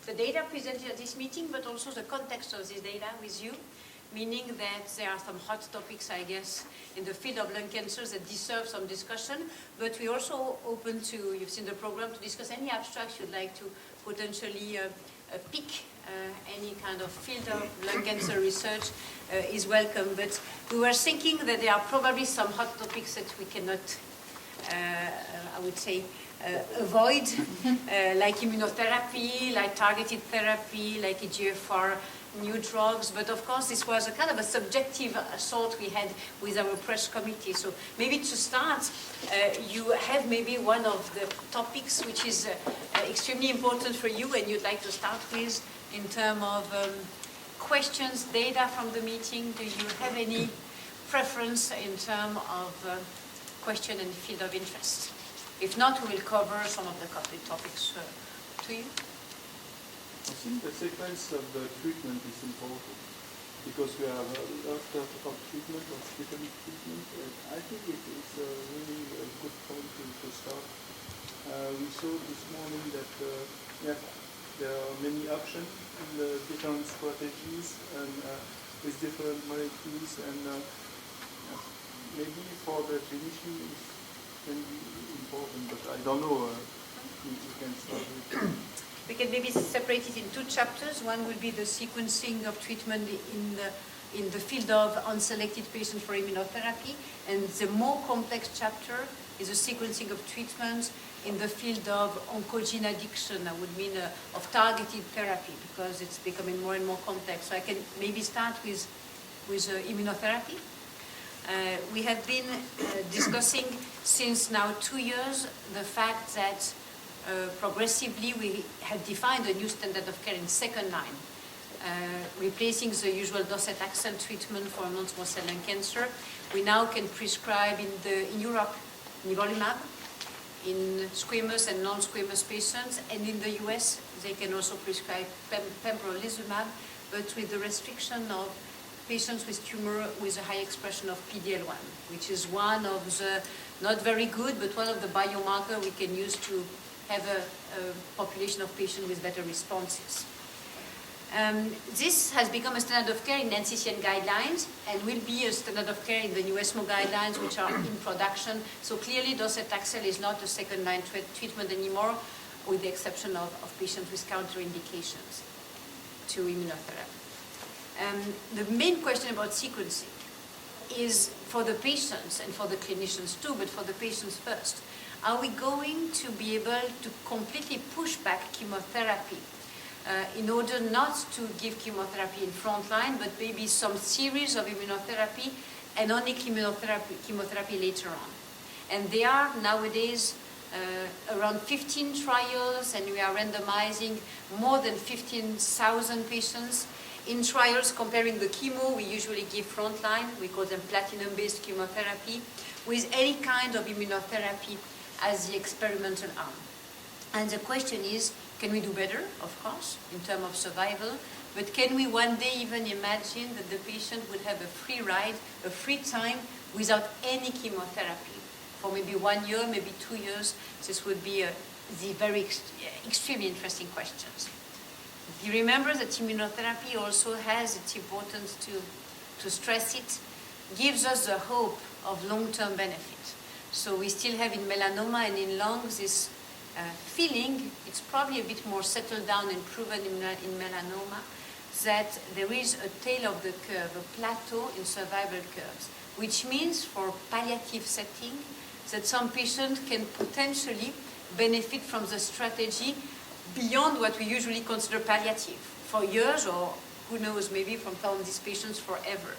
the data presented at this meeting, but also the context of this data with you, meaning that there are some hot topics, I guess, in the field of lung cancers that deserve some discussion, but we're also open to, you've seen the program, to discuss any abstracts you'd like to potentially pick. Any kind of field of lung cancer research is welcome, but we were thinking that there are probably some hot topics that we cannot, I would say, avoid, like immunotherapy, like targeted therapy, like EGFR, new drugs, but of course this was a kind of a subjective thought we had with our press committee. So maybe to start, you have maybe one of the topics which is extremely important for you and you'd like to start with in terms of questions, data from the meeting. Do you have any preference in terms of question and field of interest? If not, we will cover some of the topics to you. I think the sequence of the treatment is important because we have a lot of treatment, of different treatment. I think it's a really good point to start. We saw this morning that there are many options in the different strategies and with different molecules, and maybe for the clinician it can be important, but I don't know. We can start with. We can maybe separate it in two chapters. One will be the sequencing of treatment in the field of unselected patients for immunotherapy, and the more complex chapter is the sequencing of treatment in the field of oncogene addiction. I would mean of targeted therapy, because it's becoming more and more complex. So I can maybe start with immunotherapy. We have been discussing since now 2 years the fact that progressively we have defined a new standard of care in second line, replacing the usual docetaxel treatment for non-small cell lung cancer. We now can prescribe in Europe nivolumab in squamous and non-squamous patients, and in the US they can also prescribe pembrolizumab, but with the restriction of patients with tumor with a high expression of PD-L1, which is one of the, not very good, but one of the biomarkers we can use to have a population of patients with better responses. This has become a standard of care in NCCN guidelines and will be a standard of care in the new ESMO guidelines, which are in production. So clearly docetaxel is not a second-line treatment anymore, with the exception of patients with counterindications to immunotherapy. The main question about sequencing is for the patients and for the clinicians too, but for the patients first. Are we going to be able to completely push back chemotherapy in order not to give chemotherapy in front line, but maybe some series of immunotherapy and only chemotherapy later on? And there are nowadays around 15 trials, and we are randomizing more than 15,000 patients in trials comparing the chemo we usually give frontline, we call them platinum-based chemotherapy, with any kind of immunotherapy as the experimental arm. And the question is, can we do better, of course, in terms of survival, but can we one day even imagine that the patient would have a free ride, a free time without any chemotherapy for maybe 1 year, maybe 2 years? This would be the very extremely interesting questions. You remember that immunotherapy also has its importance to stress it, gives us the hope of long-term benefit. So we still have in melanoma and in lung this feeling, it's probably a bit more settled down and proven in melanoma, that there is a tail of the curve, a plateau in survival curves, which means for palliative setting that some patients can potentially benefit from the strategy beyond what we usually consider palliative, for years, or who knows, maybe from some of these patients forever.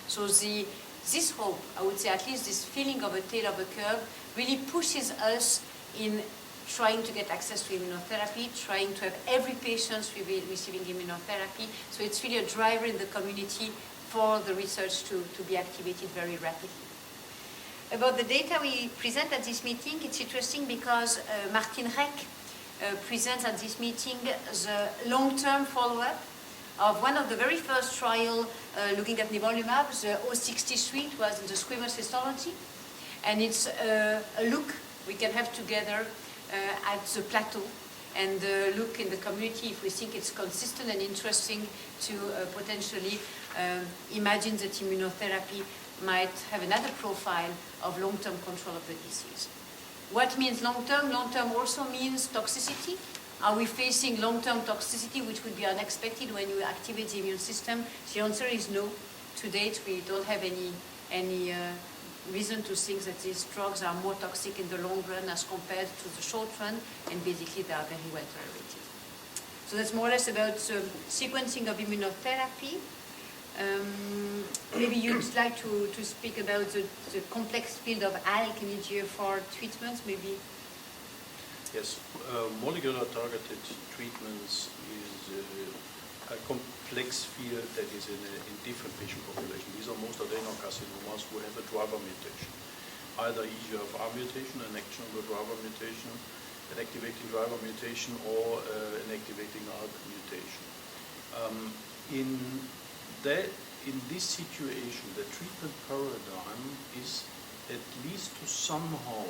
So this hope, I would say at least this feeling of a tail of a curve, really pushes us in trying to get access to immunotherapy, trying to have every patient receiving immunotherapy. So it's really a driver in the community for the research to be activated very rapidly. About the data we present at this meeting, it's interesting because Martin Reck presents at this meeting the long-term follow-up of one of the very first trial looking at nivolumab, the 063. It was in the squamous histology, and it's a look we can have together at the plateau and look in the community if we think it's consistent and interesting to potentially imagine that immunotherapy might have another profile of long-term control of the disease. What means long-term? Long-term also means toxicity. Are we facing long-term toxicity which would be unexpected when you activate the immune system? The answer is no. To date, we don't have any reason to think that these drugs are more toxic in the long run as compared to the short run, and basically they are very well tolerated. So that's more or less about sequencing of immunotherapy. Maybe you'd like to speak about the complex field of ALK and EGFR treatments, maybe? Yes, molecular targeted treatments is a complex field that is in different patient populations. These are most adenocarcinomas who have a driver mutation, either EGFR mutation, an actionable driver mutation, an activating driver mutation, or an activating ALK mutation. In this situation, the treatment paradigm is at least to somehow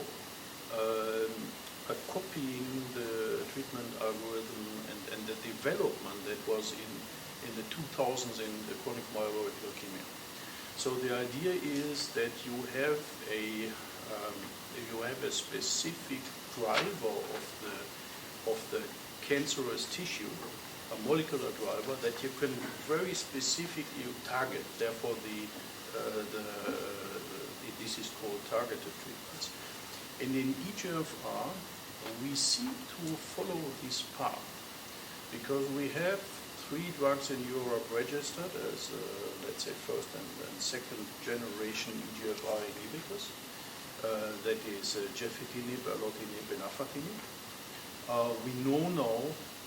copying the treatment algorithm and the development that was in the 2000s in the chronic myeloid leukemia. So the idea is that you have a specific driver of the cancerous tissue, a molecular driver that you can very specifically target. Therefore, this is called targeted treatments. And in EGFR, we seem to follow this path because we have 3 drugs in Europe registered as, let's say, first and second generation EGFR inhibitors. That is gefitinib, erlotinib, and afatinib. We know now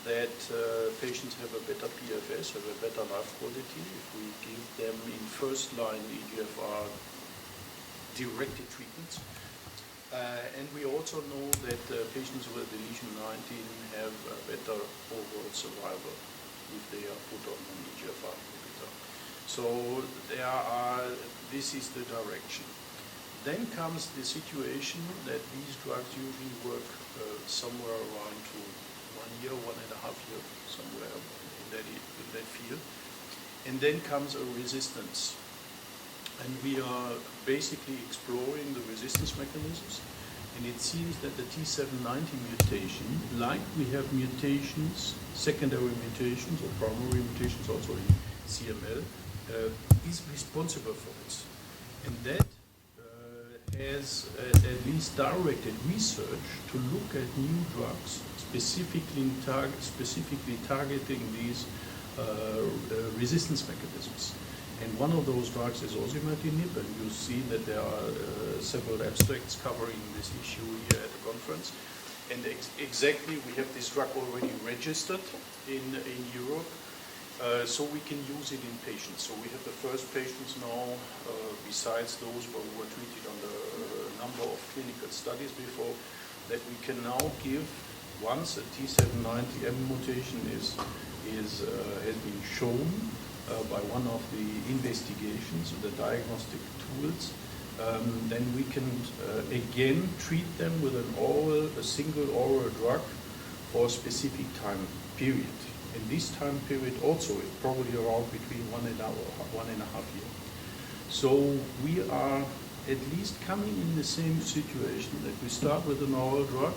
that patients have a better PFS, have a better life quality if we give them in first-line EGFR directed treatments. And we also know that patients with deletion 19 have a better overall survival if they are put on an EGFR inhibitor. So this is the direction. Then comes the situation that these drugs usually work somewhere around to 1 year, 1.5 years, somewhere in that field. And then comes a resistance. And we are basically exploring the resistance mechanisms. And it seems that the T790 mutation, like we have mutations, secondary mutations or primary mutations also in CML, is responsible for this. And that has at least directed research to look at new drugs specifically targeting these resistance mechanisms. And one of those drugs is osimertinib, and you see that there are several abstracts covering this issue here at the conference. And exactly, we have this drug already registered in Europe, so we can use it in patients. So we have the first patients now, besides those who were treated under a number of clinical studies before, that we can now give, once a T790M mutation has been shown, by one of the investigations, the diagnostic tools, then we can again treat them with a single oral drug for a specific time period. And this time period also is probably around between 1.5 years. So we are at least coming in the same situation that we start with an oral drug,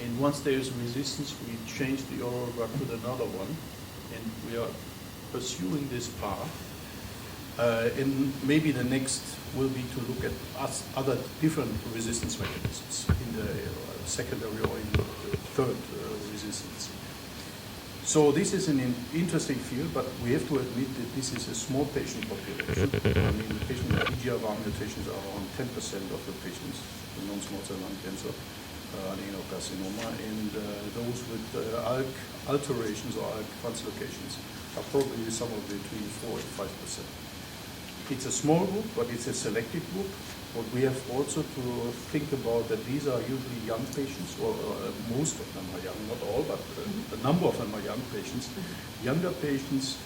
and once there is resistance, we change the oral drug with another one, and we are pursuing this path, and maybe the next will be to look at other different resistance mechanisms in the secondary or in the third resistance. So this is an interesting field, but we have to admit that this is a small patient population. I mean, the patients with EGFR mutations are around 10% of the patients with non-small cell lung cancer, adenocarcinoma, and those with ALK alterations or ALK translocations are probably somewhere between 4 and 5%. It's a small group, but it's a selected group. What we have also to think about that these are usually young patients, or most of them are young, not all, but a number of them are young patients. Younger patients,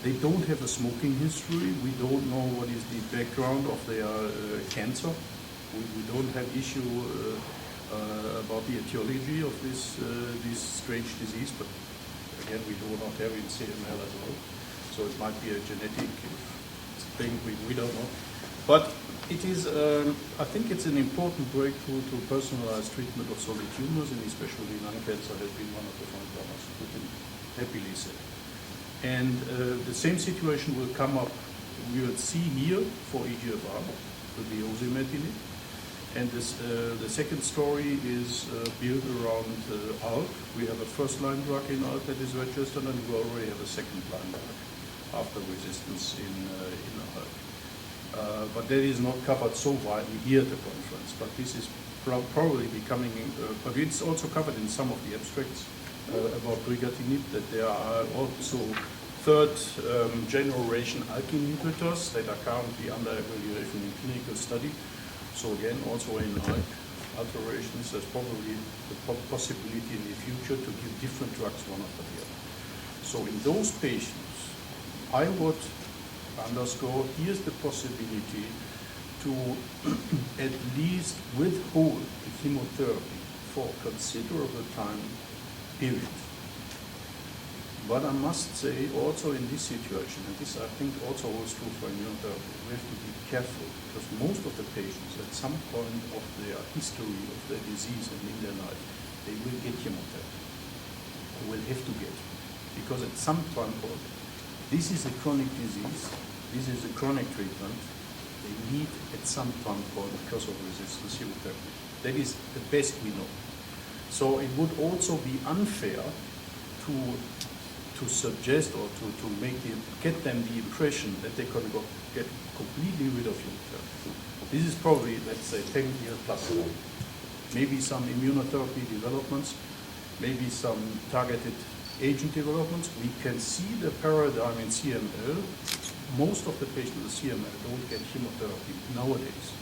they don't have a smoking history. We don't know what is the background of their cancer. We don't have issue about the etiology of this strange disease, but again, we do not have in CML as well. So it might be a genetic thing, we don't know. But it is, I think it's an important breakthrough to personalized treatment of solid tumors, and especially lung cancer has been one of the front runners, we can happily say. And the same situation will come up, we will see here for EGFR, with the osimertinib. And this, the second story is built around ALK. We have a first-line drug in ALK that is registered, and we already have a second-line drug after resistance in ALK. But that is not covered so widely here at the conference. But this is probably becoming, but it's also covered in some of the abstracts about brigatinib, that there are also third generation ALK inhibitors that are currently under evaluation in clinical study. So again, also in ALK alterations, there's probably the possibility in the future to give different drugs one after the other. So in those patients, I would underscore, here's the possibility to at least withhold the chemotherapy for a considerable time period. But I must say, also in this situation, and this I think also holds true for immunotherapy, we have to be careful, because most of the patients at some point of their history of their disease and in their life, they will get chemotherapy, or will have to get, because at some time point, this is a chronic disease, this is a chronic treatment, they need at some time point, because of resistance, chemotherapy. That is the best we know. So it would also be unfair to suggest or to get them the impression that they can get completely rid of chemotherapy. This is probably, let's say, 10 years plus. Maybe some immunotherapy developments, maybe some targeted agent developments. We can see the paradigm in CML. Most of the patients with CML don't get chemotherapy nowadays.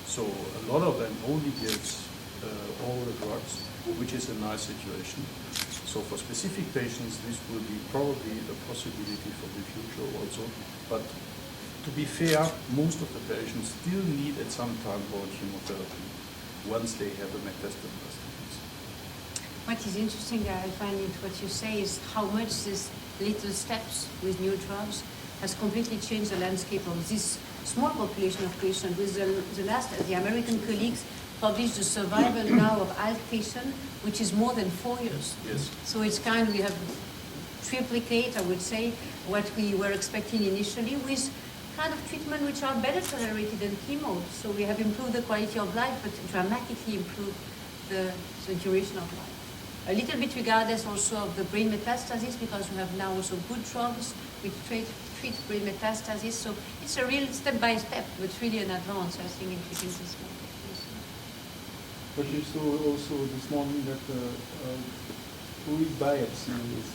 So a lot of them only get all the drugs, which is a nice situation. So for specific patients, this will be probably a possibility for the future also. But to be fair, most of the patients still need at some time point chemotherapy once they have a metastatic disease. What is interesting, I find it what you say is how much these little steps with new drugs has completely changed the landscape of this small population of patients. With the American colleagues published the survival now of ALK patient, which is more than 4 years. Yes. So it's kind, we have triplicate, I would say, what we were expecting initially, with kind of treatment which are better tolerated than chemo. So we have improved the quality of life, but dramatically improved the duration of life. A little bit regardless also of the brain metastasis, because we have now also good drugs which treat brain metastasis. So it's a real step by step, but really an advance, I think, in treating this one. But you saw also this morning that fluid biopsy is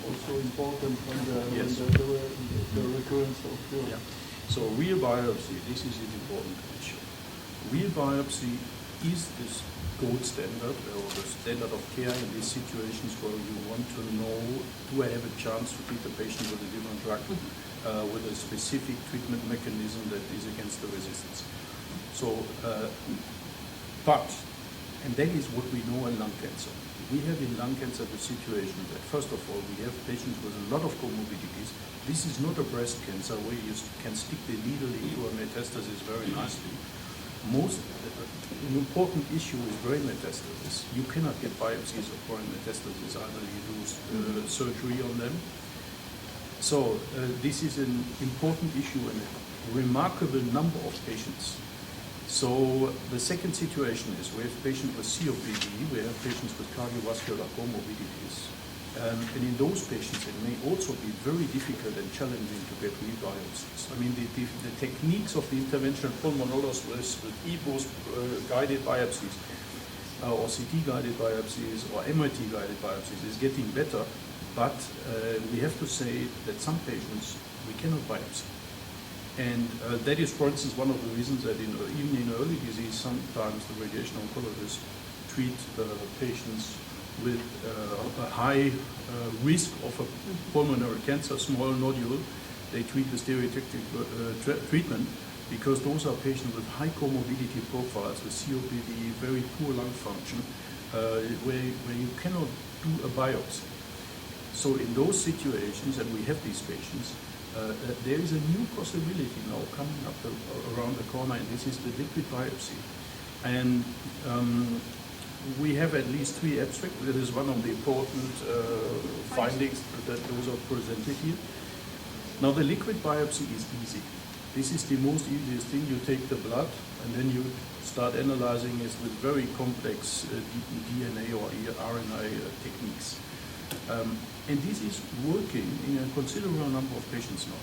also important when Yes. the recurrence of the... Yeah. So real biopsy, this is an important issue. Real biopsy is this gold standard, or the standard of care in these situations where you want to know, do I have a chance to treat the patient with a different drug, with a specific treatment mechanism that is against the resistance. So, and that is what we know in lung cancer. We have in lung cancer the situation that, first of all, we have patients with a lot of comorbidities. This is not a breast cancer where you can stick the needle into a metastasis very nicely. An important issue is brain metastasis. You cannot get biopsies of brain metastasis, either you do surgery on them. So this is an important issue and a remarkable number of patients. So the second situation is we have patients with COPD, we have patients with cardiovascular comorbidities. And in those patients, it may also be very difficult and challenging to get re-biopsies. I mean, the techniques of the interventional pulmonologist with EBOS guided biopsies, or CT guided biopsies, or MRT guided biopsies is getting better, but we have to say that some patients we cannot biopsy. And that is, for instance, one of the reasons that even in early disease, sometimes the radiation oncologists treat patients with a high risk of a pulmonary cancer, small nodule. They treat the stereotactic treatment because those are patients with high comorbidity profiles, with COPD, very poor lung function, where you cannot do a biopsy. So in those situations, and we have these patients, there is a new possibility now coming up around the corner, and this is the liquid biopsy. And we have at least 3 abstracts. That is one of the important findings that those are presented here. Now the liquid biopsy is easy. This is the most easiest thing. You take the blood and then you start analyzing it with very complex DNA or RNA techniques. And this is working in a considerable number of patients now.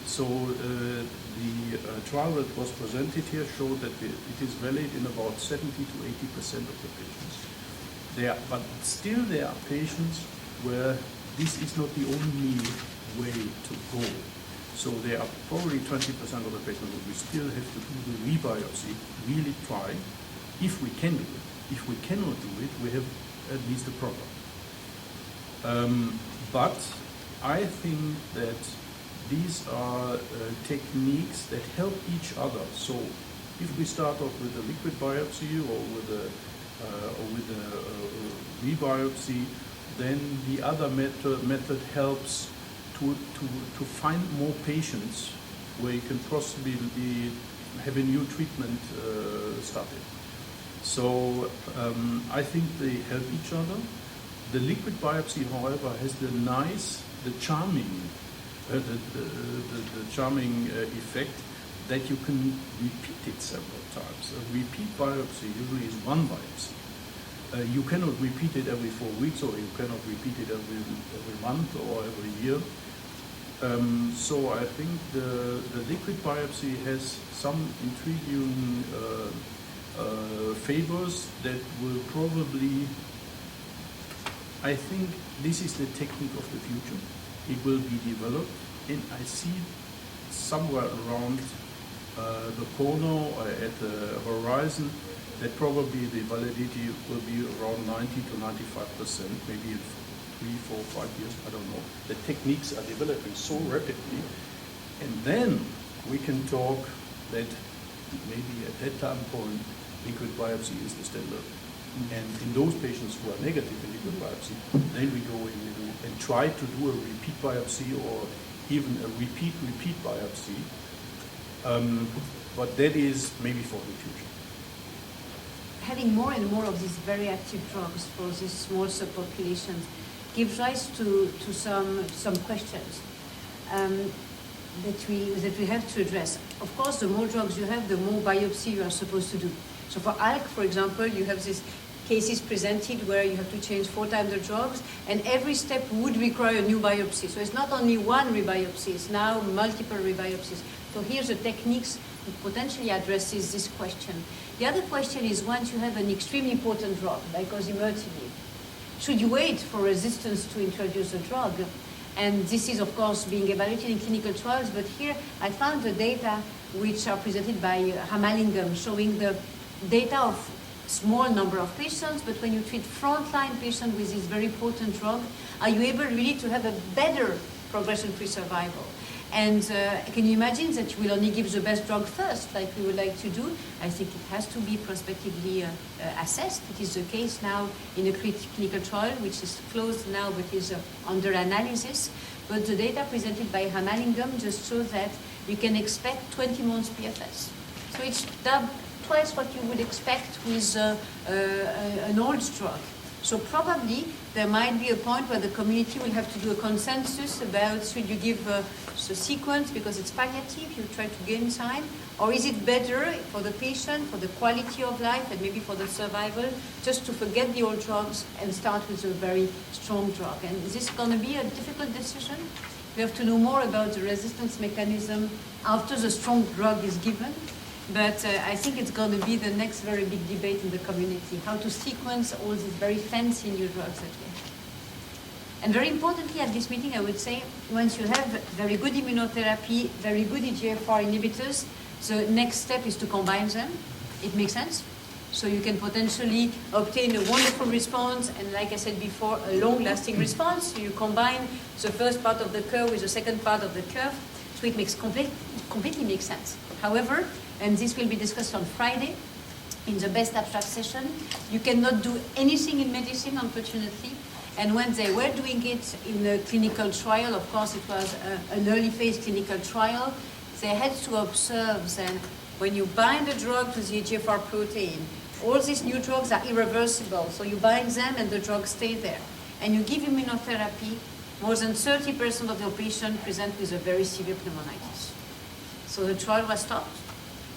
So the trial that was presented here showed that it is valid in about 70 to 80% of the patients. But still there are patients where this is not the only way to go. So there are probably 20% of the patients that we still have to do the rebiopsy, really try, if we can do it. If we cannot do it, we have at least a problem. But I think that these are techniques that help each other. So if we start off with a liquid biopsy or with a rebiopsy, then the other method helps to find more patients where you can possibly have a new treatment started. So I think they help each other. The liquid biopsy, however, has the charming effect that you can repeat it several times. A repeat biopsy usually is one biopsy. You cannot repeat it every 4 weeks, or you cannot repeat it every month or every year. So I think the liquid biopsy has some intriguing favors that will probably, I think this is the technique of the future. It will be developed, and I see somewhere around the corner or at the horizon that probably the validity will be around 90 to 95%, maybe in 3, 4, 5 years, I don't know. The techniques are developing so rapidly, and then we can talk that maybe at that time point, liquid biopsy is the standard. And in those patients who are negative in liquid biopsy, then we go in and try to do a repeat biopsy or even a repeat biopsy. But that is maybe for the future. Having more and more of these very active drugs for these small subpopulations gives rise to some questions that we have to address. Of course, the more drugs you have, the more biopsy you are supposed to do. So for ALK, for example, you have these cases presented where you have to change 4 times the drugs, and every step would require a new biopsy. So it's not only one rebiopsy, it's now multiple rebiopsies. So here's the techniques that potentially addresses this question. The other question is, once you have an extremely potent drug, like osimertinib, should you wait for resistance to introduce a drug? And this is, of course, being evaluated in clinical trials, but here I found the data which are presented by Hamalingam, showing the data of small number of patients, but when you treat frontline patients with this very potent drug, are you able really to have a better progression-free survival? And can you imagine that you will only give the best drug first, like we would like to do? I think it has to be prospectively assessed. It is the case now in a clinical trial, which is closed now but is under analysis. But the data presented by Hamalingam just shows that you can expect 20 months PFS. So it's twice what you would expect with an old drug. So probably there might be a point where the community will have to do a consensus about should you give the sequence because it's palliative, you try to gain time, or is it better for the patient, for the quality of life, and maybe for the survival, just to forget the old drugs and start with a very strong drug? And is this going to be a difficult decision? We have to know more about the resistance mechanism after the strong drug is given. But I think it's going to be the next very big debate in the community, how to sequence all these very fancy new drugs that we have. And very importantly at this meeting, I would say, once you have very good immunotherapy, very good EGFR inhibitors, the next step is to combine them. It makes sense. So you can potentially obtain a wonderful response, and like I said before, a long-lasting response. So you combine the first part of the curve with the second part of the curve, so it makes completely makes sense. However, and this will be discussed on Friday in the best abstract session, you cannot do anything in medicine, unfortunately. And when they were doing it in a clinical trial, of course it was an early phase clinical trial, they had to observe then when you bind a drug to the EGFR protein, all these new drugs are irreversible. So you bind them and the drugs stay there. And you give immunotherapy, more than 30% of the patients present with a very severe pneumonitis. So the trial was stopped.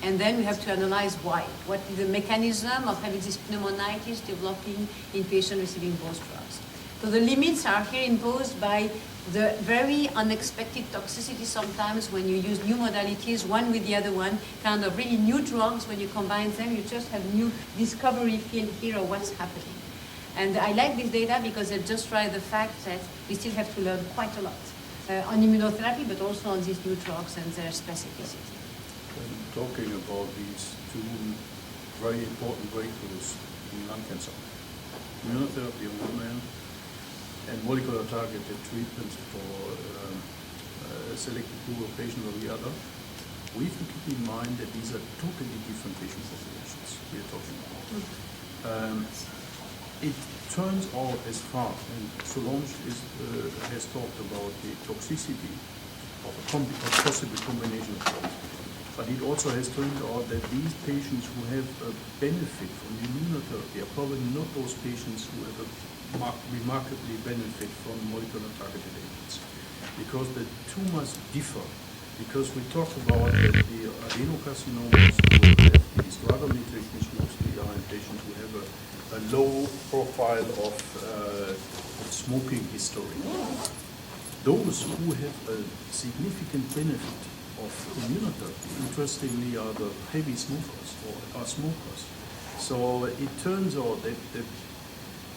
And then we have to analyze why. What is the mechanism of having this pneumonitis developing in patients receiving both drugs? So the limits are here imposed by the very unexpected toxicity sometimes when you use new modalities, one with the other one, kind of really new drugs. When you combine them, you just have new discovery field here of what's happening. And I like this data because it just tries the fact that we still have to learn quite a lot on immunotherapy, but also on these new drugs and their specificity. Talking about these two very important breakthroughs in lung cancer, immunotherapy on one hand, and molecular targeted treatment for a selected group of patients on the other, we have to keep in mind that these are totally different patient populations we are talking about. It turns out as far, and Solange has talked about the toxicity of a possible combination of drugs. But it also has turned out that these patients who have a benefit from immunotherapy are probably not those patients who have a remarkably benefit from molecular targeted agents. Because the tumors differ. Because we talk about that the adenocarcinomas who have these driver mutations mostly are in patients who have a low profile of smoking history. Those who have a significant benefit of immunotherapy, interestingly, are the heavy smokers or are smokers. So it turns out that the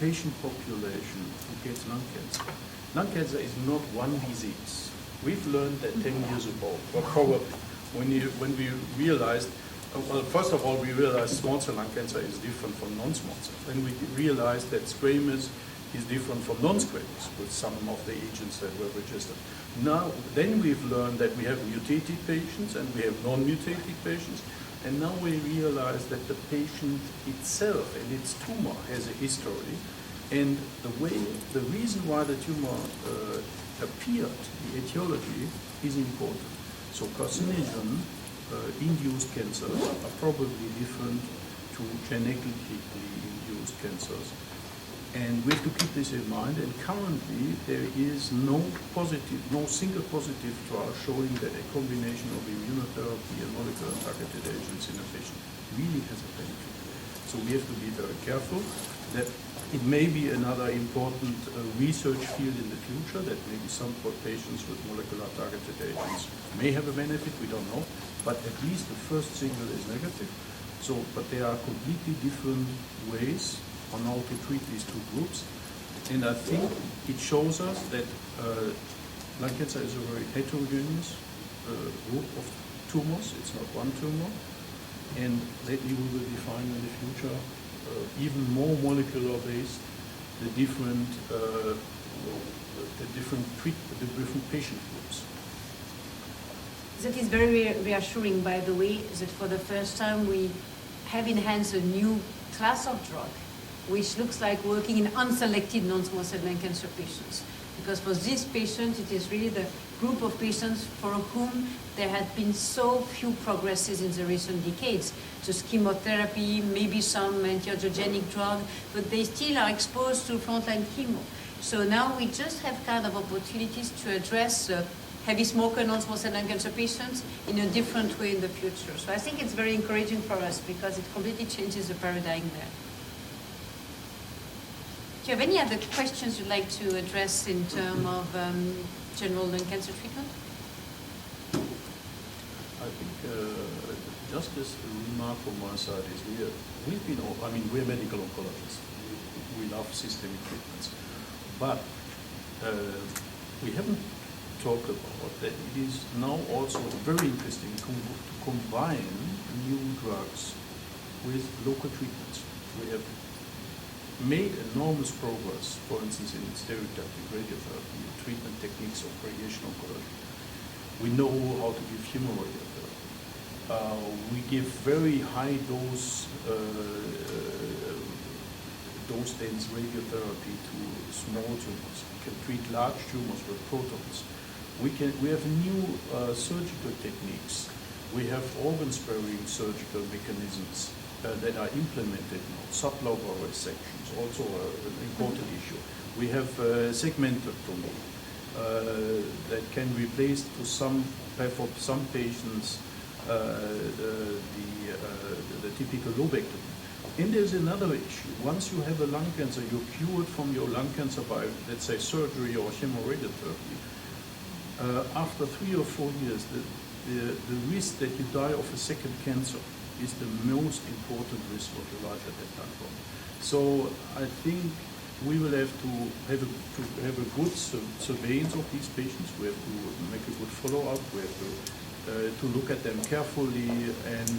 patient population who gets lung cancer is not one disease. We've learned that 10 years ago, or probably when we realized, well, first of all, we realized small cell lung cancer is different from non-small cell. Then we realized that squamous is different from non-squamous with some of the agents that were registered. Now, then we've learned that we have mutated patients and we have non-mutated patients, and now we realize that the patient itself and its tumor has a history, and the reason why the tumor appeared, the etiology, is important. So carcinogen induced cancers are probably different to genetically induced cancers. And we have to keep this in mind, and currently there is no single positive trial showing that a combination of immunotherapy and molecular targeted agents in a patient really has a benefit. So we have to be very careful that it may be another important research field in the future, that maybe some patients with molecular targeted agents may have a benefit, we don't know, but at least the first signal is negative. So, but there are completely different ways on how to treat these two groups. And I think it shows us that lung cancer is a very heterogeneous group of tumors. It's not one tumor. And lately we will define in the future even more molecular based the different patient groups. That is very reassuring, by the way, that for the first time we have in hands a new class of drug which looks like working in unselected non-small cell lung cancer patients. Because for these patients, it is really the group of patients for whom there had been so few progresses in the recent decades. Just chemotherapy, maybe some anti-angiogenic drug, but they still are exposed to frontline chemo. So now we just have kind of opportunities to address heavy smoker non-small cell lung cancer patients in a different way in the future. So I think it's very encouraging for us because it completely changes the paradigm there. Do you have any other questions you'd like to address in terms of general lung cancer treatment? I think just this remark from my side is we're medical oncologists. We love systemic treatments. But we haven't talked about that it is now also very interesting to combine new drugs with local treatments. We have made enormous progress, for instance, in stereotactic radiotherapy, treatment techniques of radiation oncology. We know how to give chemoradiotherapy. We give very high dose dense radiotherapy to small tumors. We can treat large tumors with protons. We have new surgical techniques. We have organ-sparing surgical mechanisms that are implemented now. Sublobar resections, also an important issue. We have segmentotomy that can replace for some patients the typical lobectomy. And there's another issue. Once you have a lung cancer, you're cured from your lung cancer by, let's say, surgery or chemoradiotherapy. After 3 or 4 years, the risk that you die of a second cancer is the most important risk of your life at that time. So I think we will have to have a good surveillance of these patients. We have to make a good follow-up. We have to look at them carefully, and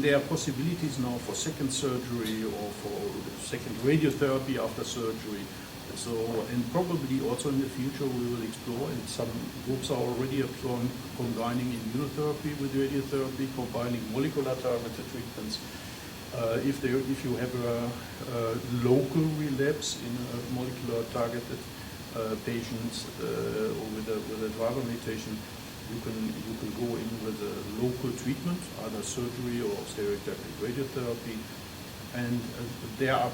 there are possibilities now for second surgery or for second radiotherapy after surgery. So, and probably also in the future we will explore, and some groups are already exploring combining immunotherapy with radiotherapy, combining molecular targeted treatments. If you have a local relapse in a molecular targeted patients with a driver mutation, you can go in with a local treatment, either surgery or stereotactic radiotherapy, and there are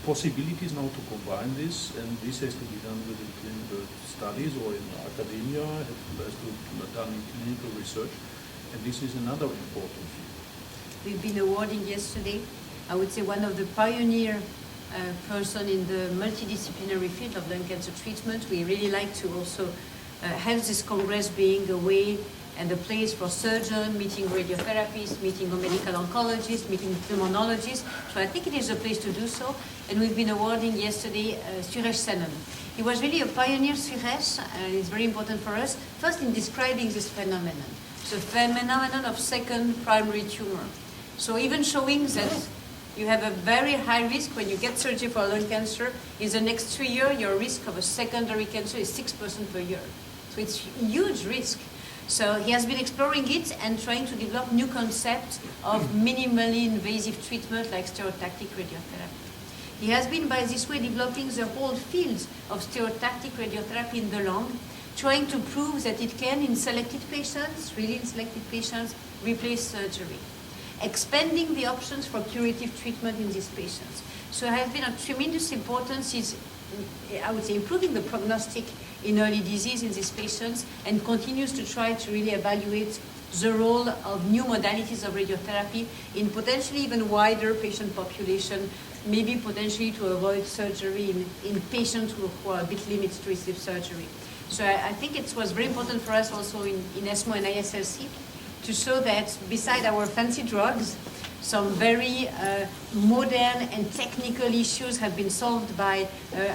possibilities now to combine this, and this has to be done within clinical studies or in academia. It has to be done in clinical research, and this is another important field. We've been awarding yesterday, I would say, one of the pioneer person in the multidisciplinary field of lung cancer treatment. We really like to also have this congress being a way and a place for surgeons, meeting radiotherapists, meeting medical oncologists, meeting pulmonologists. So I think it is a place to do so. And we've been awarding yesterday Suresh Senan. He was really a pioneer, Suresh, and it's very important for us, first in describing this phenomenon. The phenomenon of second primary tumor. So even showing that you have a very high risk when you get surgery for lung cancer. In the next 3 years, your risk of a secondary cancer is 6% per year. So it's a huge risk. So he has been exploring it and trying to develop new concepts of minimally invasive treatment like stereotactic radiotherapy. He has been, by this way, developing the whole field of stereotactic radiotherapy in the lung, trying to prove that it can, in selected patients, really in selected patients, replace surgery, expanding the options for curative treatment in these patients. So it has been of tremendous importance. It's, I would say, improving the prognostic in early disease in these patients, and continues to try to really evaluate the role of new modalities of radiotherapy in potentially even wider patient population, maybe potentially to avoid surgery in patients who are a bit limited to receive surgery. So I think it was very important for us also in ESMO and ELCC to show that beside our fancy drugs, some very modern and technical issues have been solved by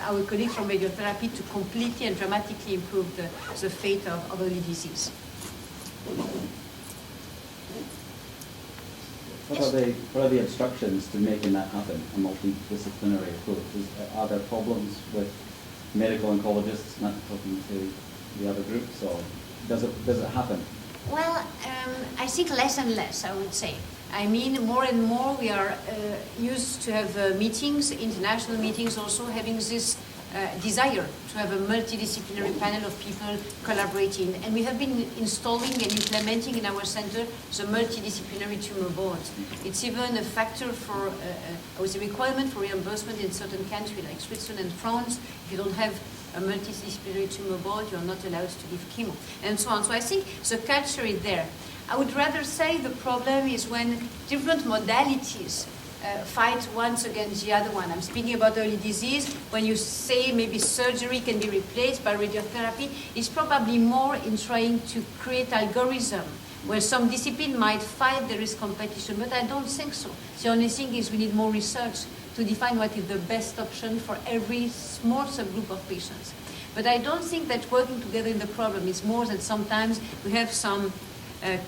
our colleagues from radiotherapy to completely and dramatically improve the fate of early disease. What are the obstructions to making that happen, a multidisciplinary approach? Are there problems with medical oncologists not talking to the other groups, or does it happen? Well, I think less and less, I would say. I mean, more and more we are used to have meetings, international meetings, also having this desire to have a multidisciplinary panel of people collaborating. And we have been installing and implementing in our center the multidisciplinary tumor board. It's even a factor for, I would say, requirement for reimbursement in certain countries like Switzerland and France. If you don't have a multidisciplinary tumor board, you're not allowed to give chemo, and so on. So I think the culture is there. I would rather say the problem is when different modalities fight once against the other one. I'm speaking about early disease. When you say maybe surgery can be replaced by radiotherapy, it's probably more in trying to create algorithm where some discipline might fight the risk competition, but I don't think so. The only thing is we need more research to define what is the best option for every small subgroup of patients. But I don't think that working together in the problem is more than sometimes we have some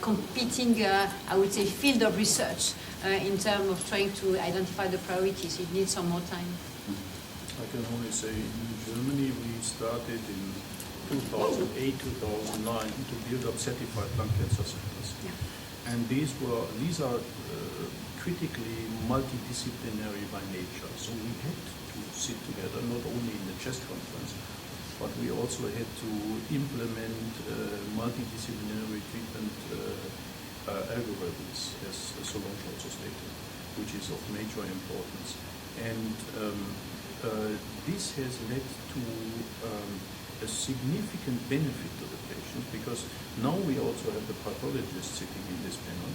competing, I would say, field of research in terms of trying to identify the priorities. It needs some more time. I can only say in Germany we started in 2008, 2009 to build up certified lung cancer centers. Yeah. And these are critically multidisciplinary by nature. So we had to sit together, not only in the chest conference, but we also had to implement multidisciplinary treatment algorithms, as Solange also stated, which is of major importance. And this has led to a significant benefit to the patients, because now we also have the pathologist sitting in this panel.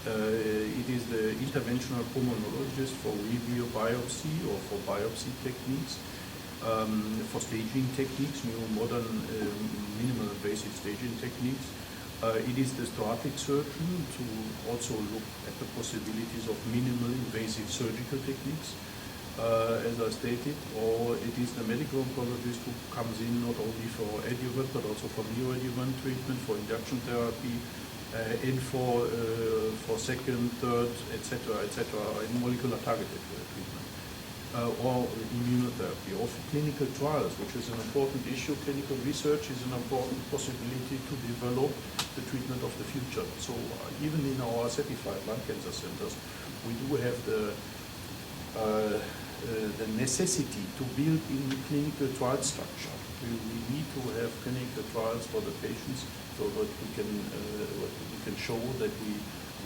It is the interventional pulmonologist for review biopsy or for biopsy techniques, for staging techniques, new modern minimal invasive staging techniques. It is the thoracic surgeon to also look at the possibilities of minimal invasive surgical techniques, as I stated, or it is the medical oncologist who comes in not only for adjuvant but also for neoadjuvant treatment, for induction therapy, and for second, third, etc., in molecular targeted treatment, or immunotherapy, or for clinical trials, which is an important issue. Clinical research is an important possibility to develop the treatment of the future. So even in our certified lung cancer centers, we do have the necessity to build in the clinical trial structure. We need to have clinical trials for the patients so that we can show that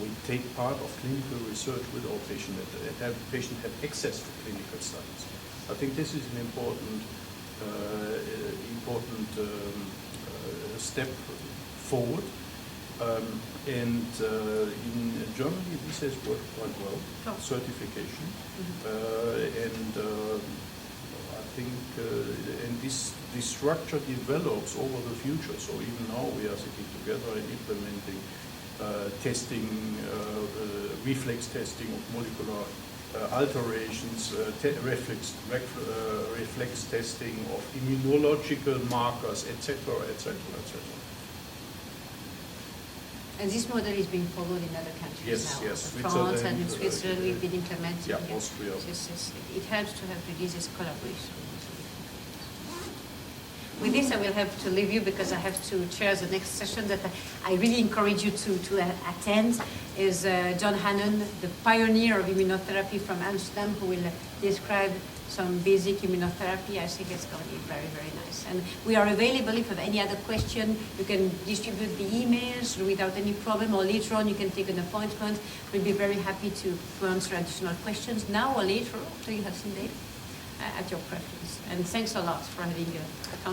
we take part of clinical research with our patient, that patient have access to clinical studies. I think this is an important step forward. In Germany, this has worked quite well, certification. I think this structure develops over the future. So even now we are sitting together and implementing testing, reflex testing of molecular alterations, reflex testing of immunological markers, etc., etc., etc. And this model is being followed in other countries now. Yes. France and in Switzerland we've been implementing. Yeah, Austria. It helps to have this collaboration. With this, I will have to leave you because I have to chair the next session that I really encourage you to attend. Is John Hannon, the pioneer of immunotherapy from Amsterdam, who will describe some basic immunotherapy. I think it's going to be very, very nice. And we are available if you have any other question. You can distribute the emails without any problem, or later on you can take an appointment. We'll be very happy to answer additional questions now or later, so you have some data at your preference. And thanks a lot for having a